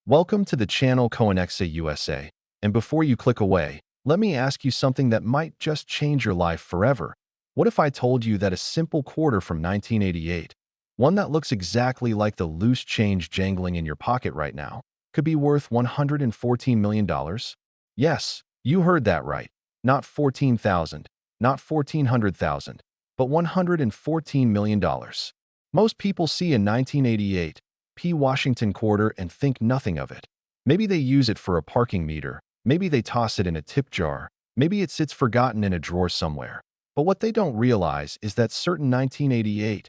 Welcome to the channel Coinexa USA. And before you click away, let me ask you something that might just change your life forever. What if I told you that a simple quarter from 1988, one that looks exactly like the loose change jangling in your pocket right now, could be worth $114 million? Yes, you heard that right. Not 14,000, not 1,400,000, but $114 million. Most people see a 1988 Washington quarter and think nothing of it. Maybe they use it for a parking meter. Maybe they toss it in a tip jar. Maybe it sits forgotten in a drawer somewhere. But what they don't realize is that certain 1988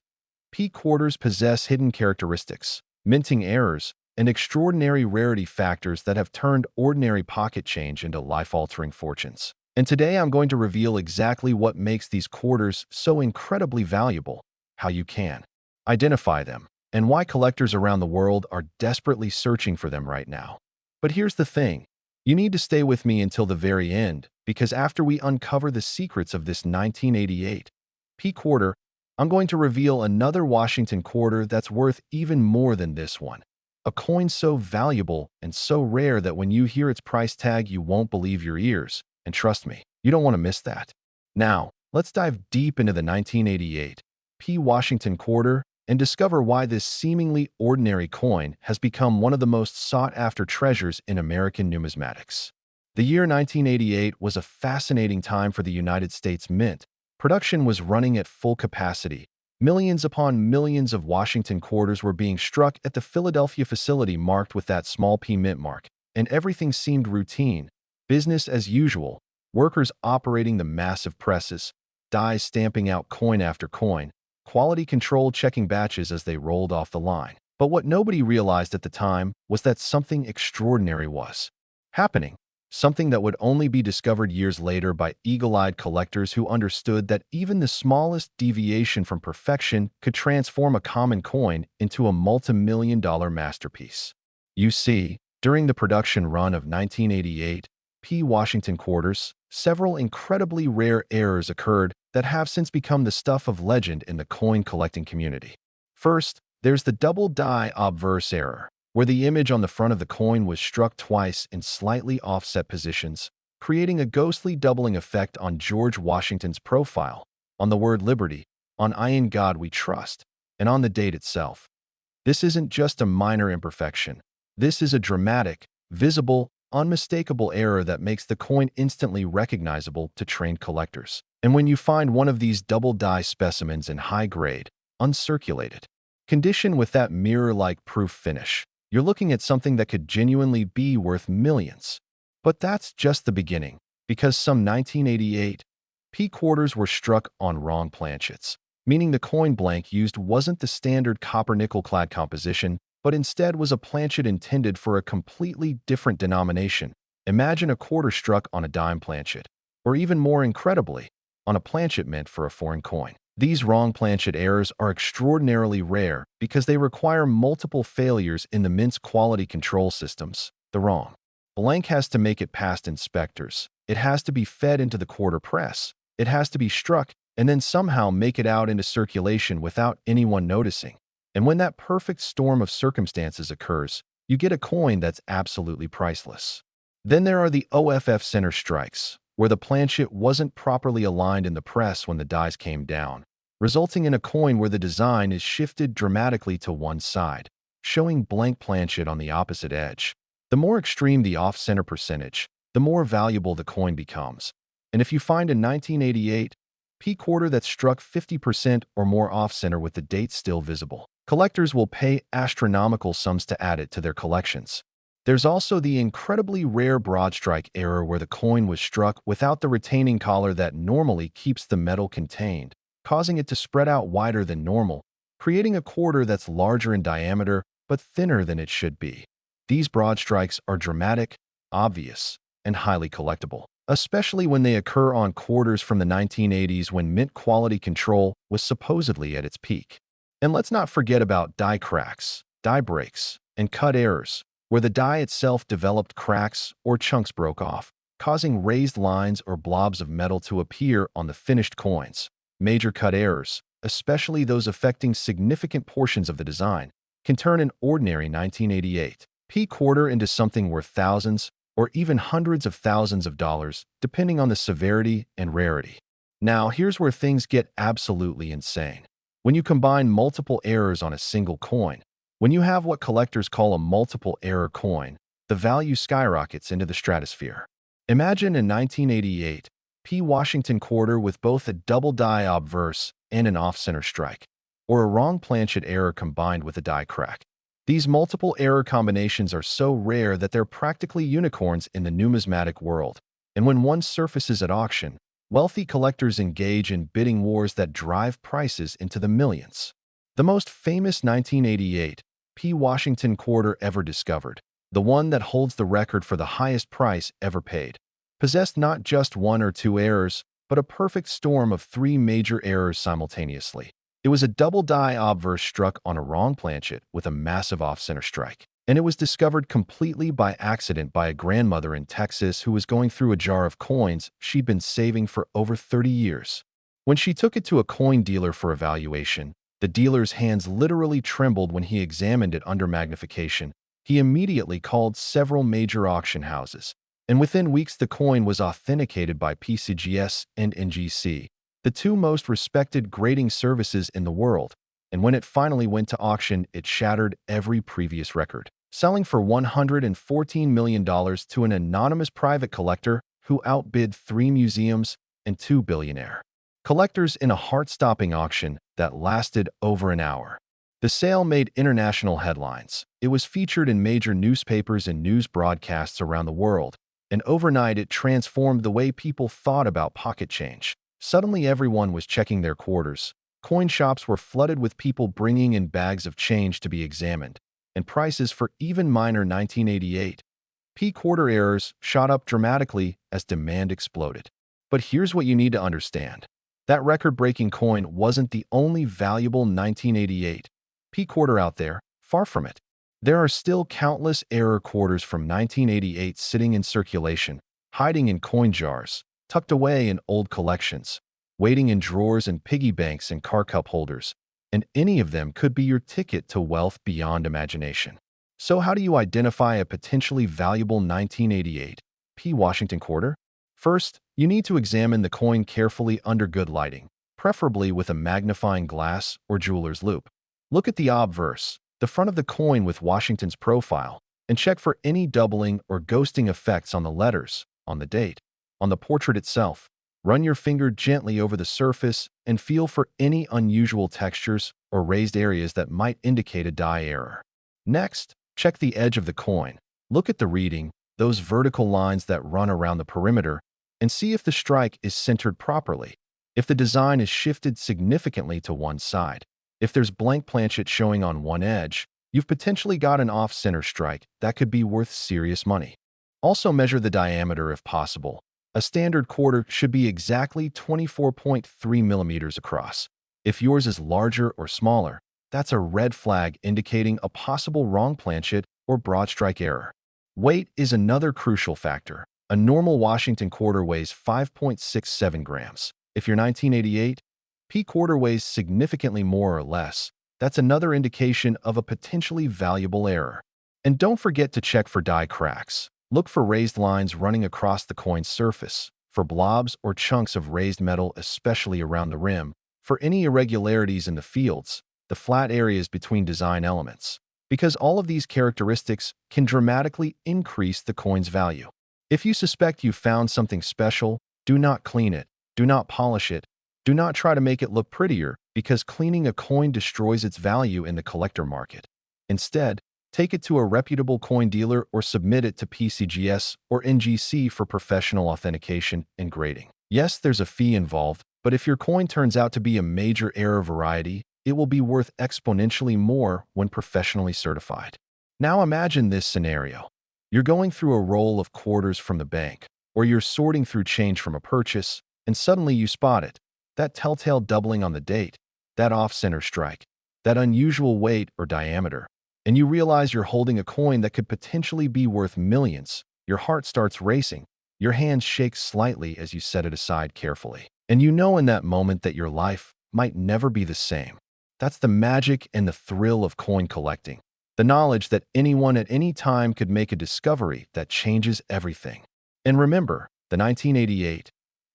quarters possess hidden characteristics, minting errors, and extraordinary rarity factors that have turned ordinary pocket change into life-altering fortunes. And today I'm going to reveal exactly what makes these quarters so incredibly valuable, how you can identify them, and why collectors around the world are desperately searching for them right now. But here's the thing. You need to stay with me until the very end, because after we uncover the secrets of this 1988 quarter, I'm going to reveal another Washington quarter that's worth even more than this one. A coin so valuable and so rare that when you hear its price tag, you won't believe your ears. And trust me, you don't want to miss that. Now, let's dive deep into the 1988 Washington quarter and discover why this seemingly ordinary coin has become one of the most sought-after treasures in American numismatics. The year 1988 was a fascinating time for the United States Mint. Production was running at full capacity. Millions upon millions of Washington quarters were being struck at the Philadelphia facility marked with that small P mint mark, and everything seemed routine, business as usual, workers operating the massive presses, dies stamping out coin after coin, quality control checking batches as they rolled off the line. But what nobody realized at the time was that something extraordinary was happening, something that would only be discovered years later by eagle-eyed collectors who understood that even the smallest deviation from perfection could transform a common coin into a multi-million-dollar masterpiece. You see, during the production run of 1988 Washington quarters, several incredibly rare errors occurred that have since become the stuff of legend in the coin collecting community. First, there's the double die obverse error, where the image on the front of the coin was struck twice in slightly offset positions, creating a ghostly doubling effect on George Washington's profile, on the word liberty, on I in God we trust, and on the date itself. This isn't just a minor imperfection. This is a dramatic, visible, unmistakable error that makes the coin instantly recognizable to trained collectors. And when you find one of these double die specimens in high grade, uncirculated condition with that mirror-like proof finish, you're looking at something that could genuinely be worth millions. But that's just the beginning, because some 1988 quarters were struck on wrong planchets, meaning the coin blank used wasn't the standard copper-nickel clad composition, but instead was a planchet intended for a completely different denomination. Imagine a quarter struck on a dime planchet, or even more incredibly, on a planchet meant for a foreign coin. These wrong planchet errors are extraordinarily rare because they require multiple failures in the mint's quality control systems. The wrong blank has to make it past inspectors. It has to be fed into the quarter press. It has to be struck and then somehow make it out into circulation without anyone noticing. And when that perfect storm of circumstances occurs, you get a coin that's absolutely priceless. Then there are the OFF center strikes, where the planchet wasn't properly aligned in the press when the dies came down, resulting in a coin where the design is shifted dramatically to one side, showing blank planchet on the opposite edge. The more extreme the off-center percentage, the more valuable the coin becomes. And if you find a 1988 quarter that's struck 50% or more off-center with the date still visible, collectors will pay astronomical sums to add it to their collections. There's also the incredibly rare broad strike error where the coin was struck without the retaining collar that normally keeps the metal contained, causing it to spread out wider than normal, creating a quarter that's larger in diameter but thinner than it should be. These broad strikes are dramatic, obvious, and highly collectible, especially when they occur on quarters from the 1980s when mint quality control was supposedly at its peak. And let's not forget about die cracks, die breaks, and cut errors, where the die itself developed cracks or chunks broke off, causing raised lines or blobs of metal to appear on the finished coins. Major cut errors, especially those affecting significant portions of the design, can turn an ordinary 1988 P-quarter into something worth thousands or even hundreds of thousands of dollars, depending on the severity and rarity. Now, here's where things get absolutely insane. When you combine multiple errors on a single coin, when you have what collectors call a multiple error coin, the value skyrockets into the stratosphere. Imagine in 1988, P. Washington quarter with both a double die obverse and an off-center strike, or a wrong planchet error combined with a die crack. These multiple error combinations are so rare that they're practically unicorns in the numismatic world, and when one surfaces at auction, wealthy collectors engage in bidding wars that drive prices into the millions. The most famous 1988 P. Washington quarter ever discovered, the one that holds the record for the highest price ever paid, possessed not just one or two errors, but a perfect storm of three major errors simultaneously. It was a double die obverse struck on a wrong planchet with a massive off-center strike, and it was discovered completely by accident by a grandmother in Texas who was going through a jar of coins she'd been saving for over 30 years. When she took it to a coin dealer for evaluation, the dealer's hands literally trembled when he examined it under magnification. He immediately called several major auction houses, and within weeks the coin was authenticated by PCGS and NGC, the two most respected grading services in the world, and when it finally went to auction, it shattered every previous record, selling for $114 million to an anonymous private collector who outbid 3 museums and 2 billionaire collectors in a heart-stopping auction that lasted over an hour. The sale made international headlines. It was featured in major newspapers and news broadcasts around the world, and overnight it transformed the way people thought about pocket change. Suddenly everyone was checking their quarters. Coin shops were flooded with people bringing in bags of change to be examined, and prices for even minor 1988 P quarter errors shot up dramatically as demand exploded. But here's what you need to understand. That record-breaking coin wasn't the only valuable 1988 P quarter out there, far from it. There are still countless error quarters from 1988 sitting in circulation, hiding in coin jars, tucked away in old collections, waiting in drawers and piggy banks and car cup holders, and any of them could be your ticket to wealth beyond imagination. So how do you identify a potentially valuable 1988 P. Washington quarter? First, you need to examine the coin carefully under good lighting, preferably with a magnifying glass or jeweler's loupe. Look at the obverse, the front of the coin with Washington's profile, and check for any doubling or ghosting effects on the letters, on the date, on the portrait itself. Run your finger gently over the surface and feel for any unusual textures or raised areas that might indicate a die error. Next, check the edge of the coin. Look at the reading, those vertical lines that run around the perimeter, and see if the strike is centered properly, if the design is shifted significantly to one side. If there's blank planchet showing on one edge, you've potentially got an off-center strike that could be worth serious money. Also measure the diameter if possible. A standard quarter should be exactly 24.3 millimeters across. If yours is larger or smaller, that's a red flag indicating a possible wrong planchet or broad strike error. Weight is another crucial factor. A normal Washington quarter weighs 5.67 grams. If your 1988 P quarter weighs significantly more or less, that's another indication of a potentially valuable error. And don't forget to check for die cracks. Look for raised lines running across the coin's surface, for blobs or chunks of raised metal especially around the rim, for any irregularities in the fields, the flat areas between design elements, because all of these characteristics can dramatically increase the coin's value. If you suspect you found something special, do not clean it, do not polish it, do not try to make it look prettier, because cleaning a coin destroys its value in the collector market. Instead, take it to a reputable coin dealer or submit it to PCGS or NGC for professional authentication and grading. Yes, there's a fee involved, but if your coin turns out to be a major error variety, it will be worth exponentially more when professionally certified. Now imagine this scenario. You're going through a roll of quarters from the bank, or you're sorting through change from a purchase, and suddenly you spot it. That telltale doubling on the date, that off-center strike, that unusual weight or diameter, and you realize you're holding a coin that could potentially be worth millions. Your heart starts racing. Your hands shake slightly as you set it aside carefully. And you know in that moment that your life might never be the same. That's the magic and the thrill of coin collecting. The knowledge that anyone at any time could make a discovery that changes everything. And remember, the 1988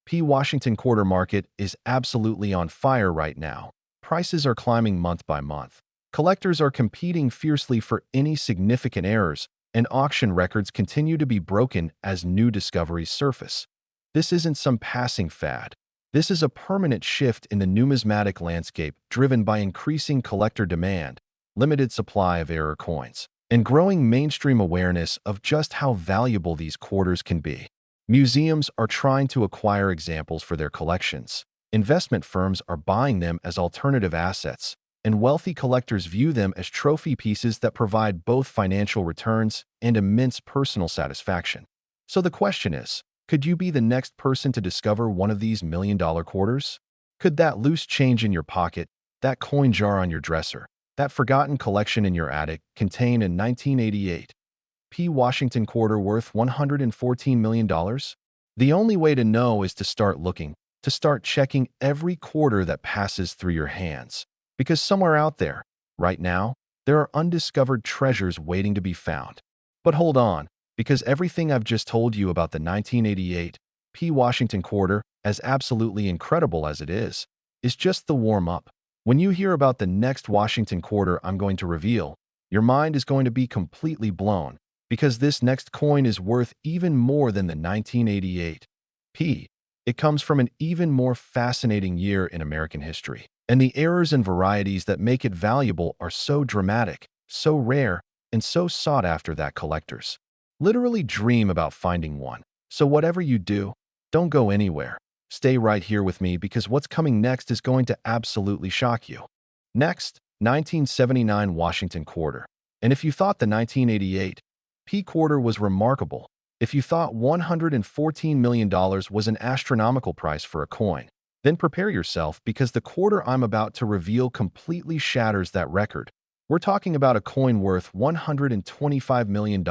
P. Washington quarter market is absolutely on fire right now. Prices are climbing month by month. Collectors are competing fiercely for any significant errors, and auction records continue to be broken as new discoveries surface. This isn't some passing fad. This is a permanent shift in the numismatic landscape driven by increasing collector demand, limited supply of error coins, and growing mainstream awareness of just how valuable these quarters can be. Museums are trying to acquire examples for their collections. Investment firms are buying them as alternative assets, and wealthy collectors view them as trophy pieces that provide both financial returns and immense personal satisfaction. So the question is, could you be the next person to discover one of these million-dollar quarters? Could that loose change in your pocket, that coin jar on your dresser, that forgotten collection in your attic contain a 1988 P. Washington quarter worth $114 million? The only way to know is to start looking, to start checking every quarter that passes through your hands. Because somewhere out there, right now, there are undiscovered treasures waiting to be found. But hold on, because everything I've just told you about the 1988 P. Washington quarter, as absolutely incredible as it is just the warm-up. When you hear about the next Washington quarter I'm going to reveal, your mind is going to be completely blown, because this next coin is worth even more than the 1988 P. It comes from an even more fascinating year in American history, and the errors and varieties that make it valuable are so dramatic, so rare, and so sought after that collectors literally dream about finding one. So whatever you do, don't go anywhere. Stay right here with me because what's coming next is going to absolutely shock you. Next, 1979 Washington quarter. And if you thought the 1988 P quarter was remarkable, if you thought $114 million was an astronomical price for a coin, then prepare yourself because the quarter I'm about to reveal completely shatters that record. We're talking about a coin worth $125 million.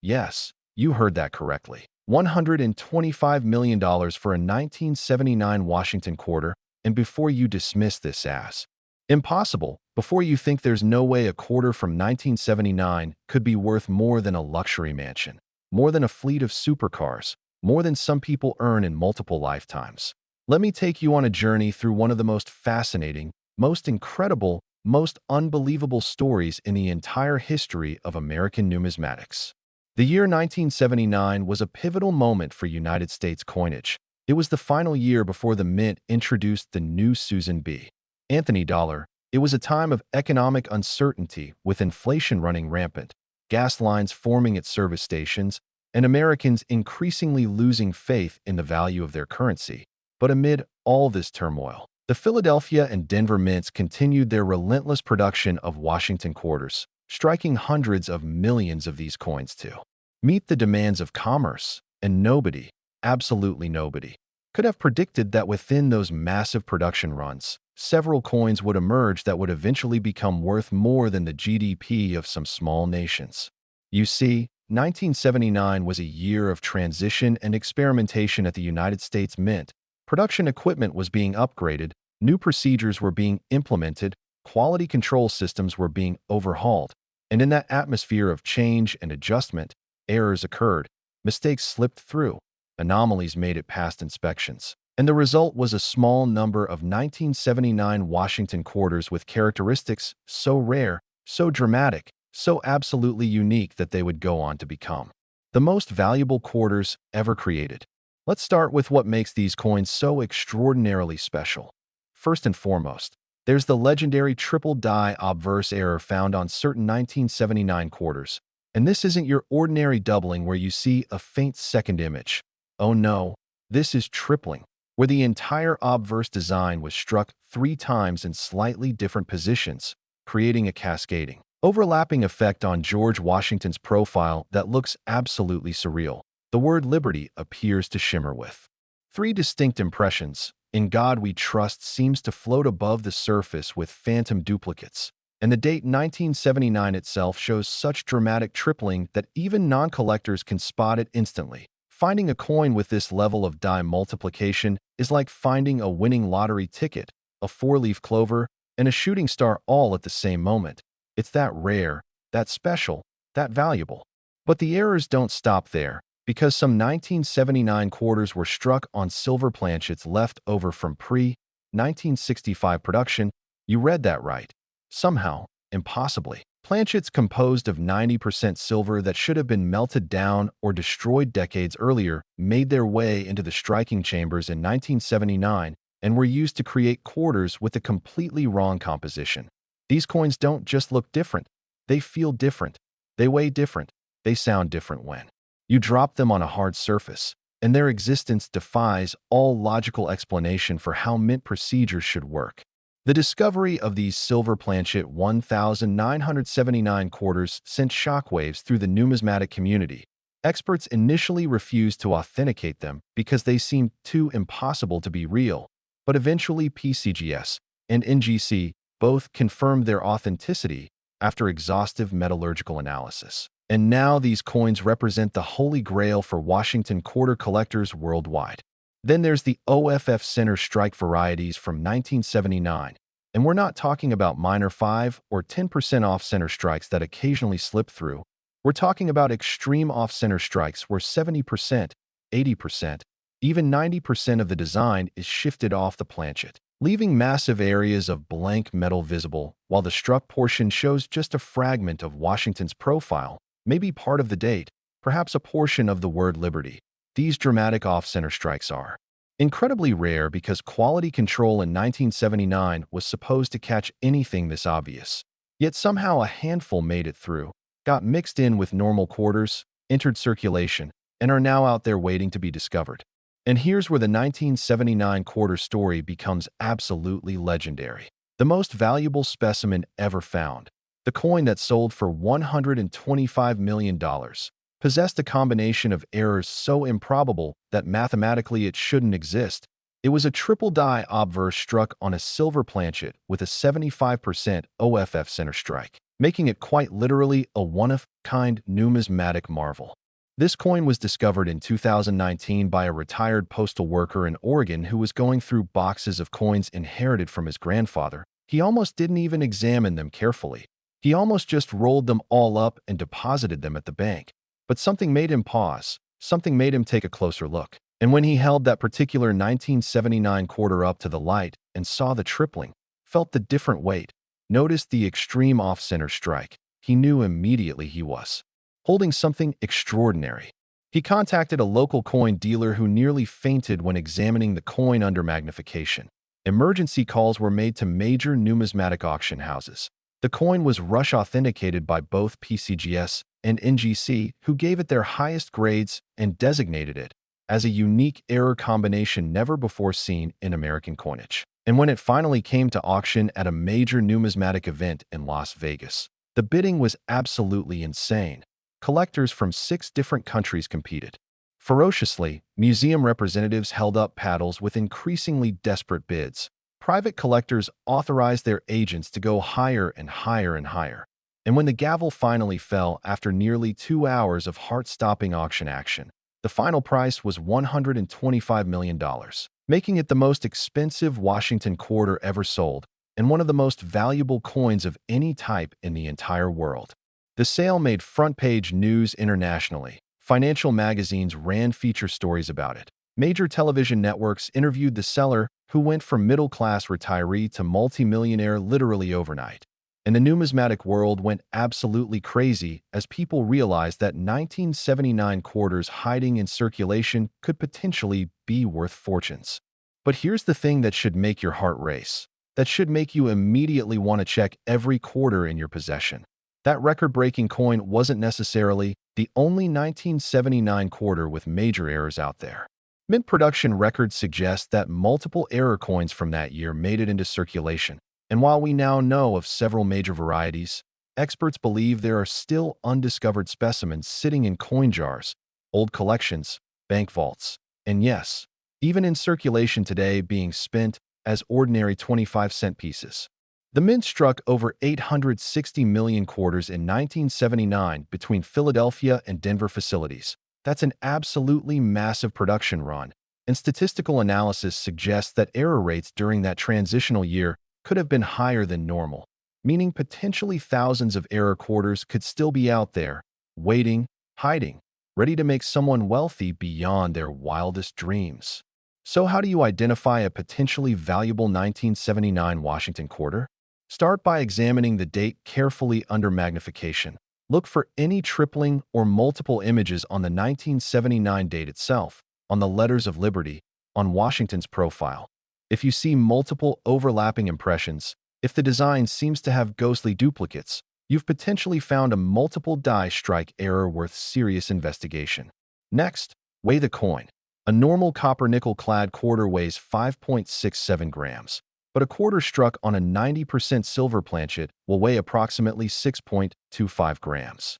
Yes, you heard that correctly. $125 million for a 1979 Washington quarter, and before you dismiss this as impossible, before you think there's no way a quarter from 1979 could be worth more than a luxury mansion, more than a fleet of supercars, more than some people earn in multiple lifetimes. Let me take you on a journey through one of the most fascinating, most incredible, most unbelievable stories in the entire history of American numismatics. The year 1979 was a pivotal moment for United States coinage. It was the final year before the Mint introduced the new Susan B. Anthony dollar. It was a time of economic uncertainty with inflation running rampant, gas lines forming at service stations, and Americans increasingly losing faith in the value of their currency. But amid all this turmoil, the Philadelphia and Denver mints continued their relentless production of Washington quarters, striking hundreds of millions of these coins to meet the demands of commerce, and nobody, absolutely nobody, could have predicted that within those massive production runs, several coins would emerge that would eventually become worth more than the GDP of some small nations. You see, 1979 was a year of transition and experimentation at the United States Mint. Production equipment was being upgraded, new procedures were being implemented, quality control systems were being overhauled, and in that atmosphere of change and adjustment, errors occurred, mistakes slipped through, anomalies made it past inspections. And the result was a small number of 1979 Washington quarters with characteristics so rare, so dramatic, so absolutely unique that they would go on to become the most valuable quarters ever created. Let's start with what makes these coins so extraordinarily special. First and foremost, there's the legendary triple die obverse error found on certain 1979 quarters. And this isn't your ordinary doubling where you see a faint second image. Oh no, this is tripling, where the entire obverse design was struck 3 times in slightly different positions, creating a cascading, overlapping effect on George Washington's profile that looks absolutely surreal. The word liberty appears to shimmer with 3 distinct impressions. In God We Trust seems to float above the surface with phantom duplicates. And the date 1979 itself shows such dramatic tripling that even non-collectors can spot it instantly. Finding a coin with this level of die multiplication is like finding a winning lottery ticket, a 4-leaf clover, and a shooting star all at the same moment. It's that rare, that special, that valuable. But the errors don't stop there, because some 1979 quarters were struck on silver planchets left over from pre-1965 production. You read that right. Somehow, impossibly. Planchets composed of 90% silver that should have been melted down or destroyed decades earlier made their way into the striking chambers in 1979 and were used to create quarters with a completely wrong composition. These coins don't just look different, they feel different, they weigh different, they sound different when you drop them on a hard surface, and their existence defies all logical explanation for how mint procedures should work. The discovery of these silver planchet 1979 quarters sent shockwaves through the numismatic community. Experts initially refused to authenticate them because they seemed too impossible to be real, but eventually PCGS and NGC both confirmed their authenticity after exhaustive metallurgical analysis. And now these coins represent the holy grail for Washington quarter collectors worldwide. Then there's the OFF center strike varieties from 1979, and we're not talking about minor 5 or 10% off-center strikes that occasionally slip through. We're talking about extreme off-center strikes where 70%, 80%, even 90% of the design is shifted off the planchet, leaving massive areas of blank metal visible, while the struck portion shows just a fragment of Washington's profile, maybe part of the date, perhaps a portion of the word liberty. These dramatic off-center strikes are incredibly rare because quality control in 1979 was supposed to catch anything this obvious. Yet somehow a handful made it through, got mixed in with normal quarters, entered circulation, and are now out there waiting to be discovered. And here's where the 1979 quarter story becomes absolutely legendary. The most valuable specimen ever found, the coin that sold for $125 million, possessed a combination of errors so improbable that mathematically it shouldn't exist. It was a triple die obverse struck on a silver planchet with a 75% OFF center strike, making it quite literally a one-of-kind numismatic marvel. This coin was discovered in 2019 by a retired postal worker in Oregon who was going through boxes of coins inherited from his grandfather. He almost didn't even examine them carefully. He almost just rolled them all up and deposited them at the bank. But something made him pause, something made him take a closer look. And when he held that particular 1979 quarter up to the light and saw the tripling, felt the different weight, noticed the extreme off-center strike, he knew immediately he was holding something extraordinary. He contacted a local coin dealer who nearly fainted when examining the coin under magnification. Emergency calls were made to major numismatic auction houses. The coin was rush authenticated by both PCGS and NGC, who gave it their highest grades and designated it as a unique error combination never before seen in American coinage. And when it finally came to auction at a major numismatic event in Las Vegas, the bidding was absolutely insane. Collectors from 6 different countries competed ferociously. Museum representatives held up paddles with increasingly desperate bids. Private collectors authorized their agents to go higher and higher and higher. And when the gavel finally fell after nearly 2 hours of heart-stopping auction action, the final price was $125 million, making it the most expensive Washington quarter ever sold and one of the most valuable coins of any type in the entire world. The sale made front-page news internationally. Financial magazines ran feature stories about it. Major television networks interviewed the seller, who went from middle-class retiree to multimillionaire literally overnight. And the numismatic world went absolutely crazy as people realized that 1979 quarters hiding in circulation could potentially be worth fortunes. But here's the thing that should make your heart race, that should make you immediately want to check every quarter in your possession. That record-breaking coin wasn't necessarily the only 1979 quarter with major errors out there. Mint production records suggest that multiple error coins from that year made it into circulation. And while we now know of several major varieties, experts believe there are still undiscovered specimens sitting in coin jars, old collections, bank vaults, and yes, even in circulation today being spent as ordinary 25-cent pieces. The mint struck over 860 million quarters in 1979 between Philadelphia and Denver facilities. That's an absolutely massive production run, and statistical analysis suggests that error rates during that transitional year could have been higher than normal. meaning potentially thousands of error quarters could still be out there, waiting, hiding, ready to make someone wealthy beyond their wildest dreams. So how do you identify a potentially valuable 1979 Washington quarter? Start by examining the date carefully under magnification. Look for any tripling or multiple images on the 1979 date itself, on the letters of liberty, on Washington's profile. If you see multiple overlapping impressions, if the design seems to have ghostly duplicates, you've potentially found a multiple die strike error worth serious investigation. Next, weigh the coin. A normal copper-nickel-clad quarter weighs 5.67 grams, but a quarter struck on a 90% silver planchet will weigh approximately 6.25 grams.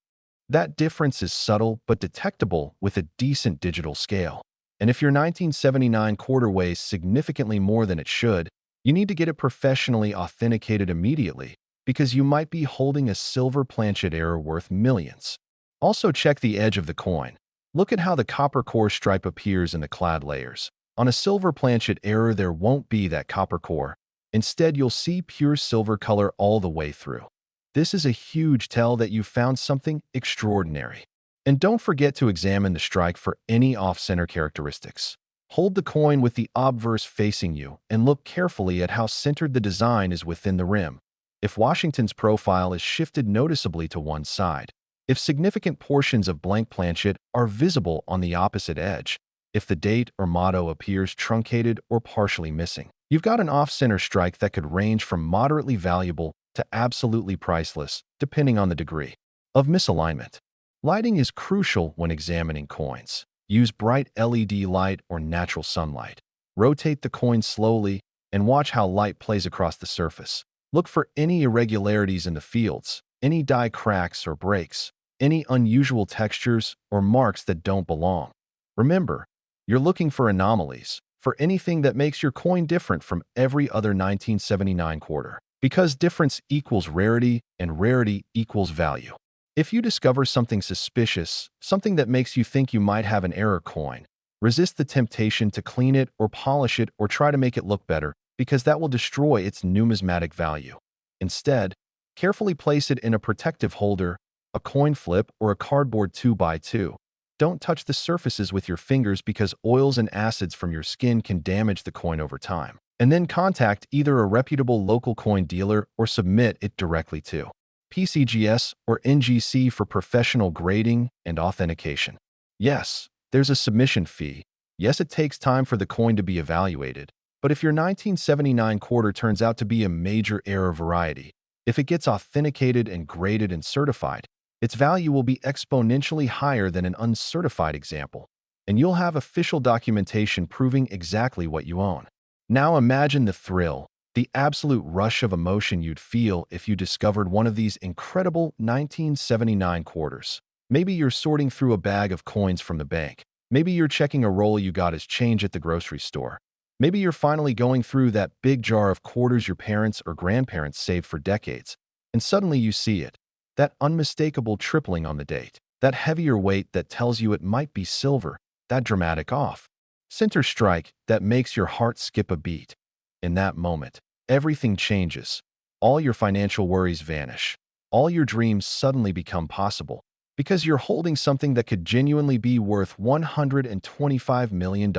That difference is subtle but detectable with a decent digital scale. And if your 1979 quarter weighs significantly more than it should, you need to get it professionally authenticated immediately, because you might be holding a silver planchet error worth millions. Also check the edge of the coin. Look at how the copper core stripe appears in the clad layers. On a silver planchet error, there won't be that copper core. Instead, you'll see pure silver color all the way through. This is a huge tell that you found something extraordinary. And don't forget to examine the strike for any off-center characteristics. Hold the coin with the obverse facing you and look carefully at how centered the design is within the rim. If Washington's profile is shifted noticeably to one side, if significant portions of blank planchet are visible on the opposite edge, if the date or motto appears truncated or partially missing, you've got an off-center strike that could range from moderately valuable to absolutely priceless, depending on the degree of misalignment. Lighting is crucial when examining coins. Use bright LED light or natural sunlight. Rotate the coin slowly and watch how light plays across the surface. Look for any irregularities in the fields, any die cracks or breaks, any unusual textures or marks that don't belong. Remember, you're looking for anomalies, for anything that makes your coin different from every other 1979 quarter, because difference equals rarity and rarity equals value. If you discover something suspicious, something that makes you think you might have an error coin, resist the temptation to clean it or polish it or try to make it look better, because that will destroy its numismatic value. Instead, carefully place it in a protective holder, a coin flip, or a cardboard 2x2. Don't touch the surfaces with your fingers because oils and acids from your skin can damage the coin over time. And then contact either a reputable local coin dealer or submit it directly to PCGS or NGC for professional grading and authentication. Yes, there's a submission fee. Yes, it takes time for the coin to be evaluated. But if your 1979 quarter turns out to be a major error variety, if it gets authenticated and graded and certified, its value will be exponentially higher than an uncertified example, and you'll have official documentation proving exactly what you own. Now imagine the thrill, the absolute rush of emotion you'd feel if you discovered one of these incredible 1979 quarters. Maybe you're sorting through a bag of coins from the bank. Maybe you're checking a roll you got as change at the grocery store. Maybe you're finally going through that big jar of quarters your parents or grandparents saved for decades, and suddenly you see it, that unmistakable tripling on the date, that heavier weight that tells you it might be silver, that dramatic off-center strike that makes your heart skip a beat. In that moment, everything changes. All your financial worries vanish. All your dreams suddenly become possible, because you're holding something that could genuinely be worth $125 million.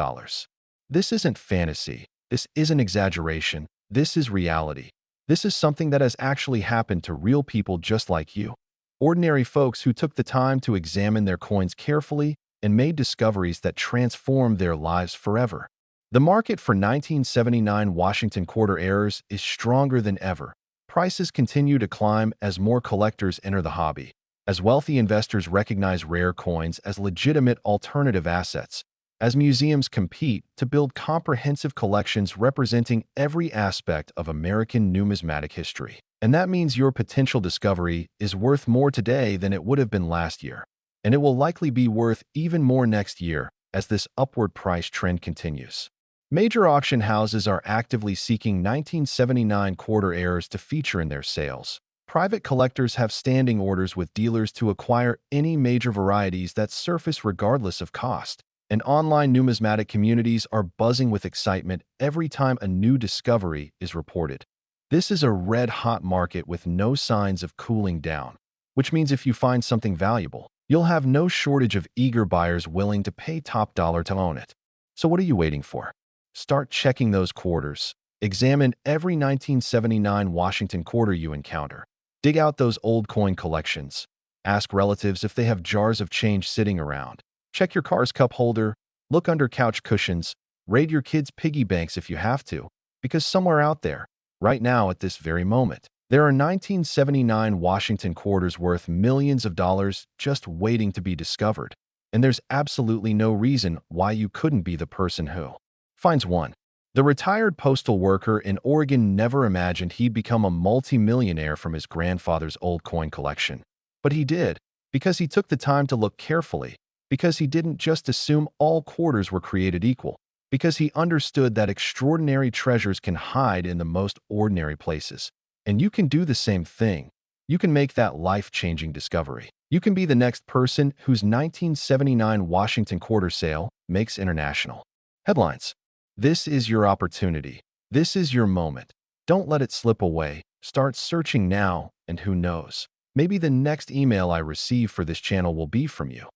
This isn't fantasy. This isn't exaggeration. This is reality. This is something that has actually happened to real people just like you. Ordinary folks who took the time to examine their coins carefully and made discoveries that transformed their lives forever. The market for 1979 Washington quarter errors is stronger than ever. Prices continue to climb as more collectors enter the hobby, as wealthy investors recognize rare coins as legitimate alternative assets, as museums compete to build comprehensive collections representing every aspect of American numismatic history. And that means your potential discovery is worth more today than it would have been last year. And it will likely be worth even more next year as this upward price trend continues. Major auction houses are actively seeking 1979 quarter errors to feature in their sales. Private collectors have standing orders with dealers to acquire any major varieties that surface regardless of cost. And online numismatic communities are buzzing with excitement every time a new discovery is reported. This is a red-hot market with no signs of cooling down, which means if you find something valuable, you'll have no shortage of eager buyers willing to pay top dollar to own it. So what are you waiting for? Start checking those quarters. Examine every 1979 Washington quarter you encounter. Dig out those old coin collections. Ask relatives if they have jars of change sitting around. Check your car's cup holder. Look under couch cushions. Raid your kids' piggy banks if you have to, because somewhere out there, right now at this very moment, there are 1979 Washington quarters worth millions of dollars just waiting to be discovered. And there's absolutely no reason why you couldn't be the person who finds one. The retired postal worker in Oregon never imagined he'd become a multi-millionaire from his grandfather's old coin collection. But he did, because he took the time to look carefully, because he didn't just assume all quarters were created equal, because he understood that extraordinary treasures can hide in the most ordinary places. And you can do the same thing. You can make that life-changing discovery. You can be the next person whose 1979 Washington quarter sale makes international headlines. This is your opportunity. This is your moment. Don't let it slip away. Start searching now, and who knows? Maybe the next email I receive for this channel will be from you,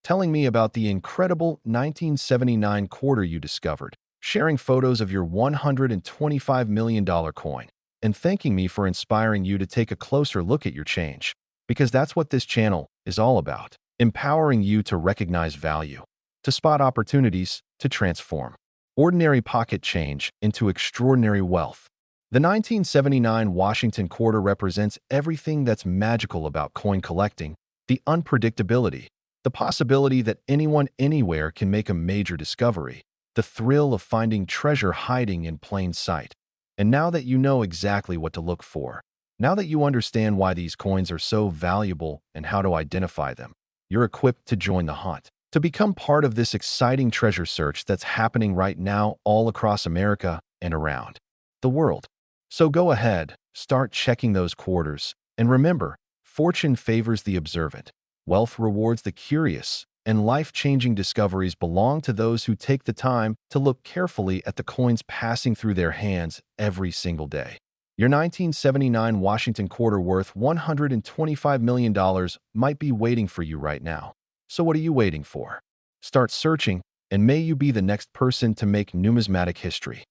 telling me about the incredible 1979 quarter you discovered, sharing photos of your $125 million coin, and thanking me for inspiring you to take a closer look at your change. Because that's what this channel is all about, empowering you to recognize value, to spot opportunities, to transform ordinary pocket change into extraordinary wealth. The 1979 Washington quarter represents everything that's magical about coin collecting: the unpredictability, the possibility that anyone anywhere can make a major discovery, the thrill of finding treasure hiding in plain sight. And now that you know exactly what to look for, now that you understand why these coins are so valuable and how to identify them, you're equipped to join the hunt, to become part of this exciting treasure search that's happening right now all across America and around the world. So go ahead, start checking those quarters, and remember, fortune favors the observant, wealth rewards the curious, and life-changing discoveries belong to those who take the time to look carefully at the coins passing through their hands every single day. Your 1979 Washington quarter worth $125 million might be waiting for you right now. So what are you waiting for? Start searching, and may you be the next person to make numismatic history.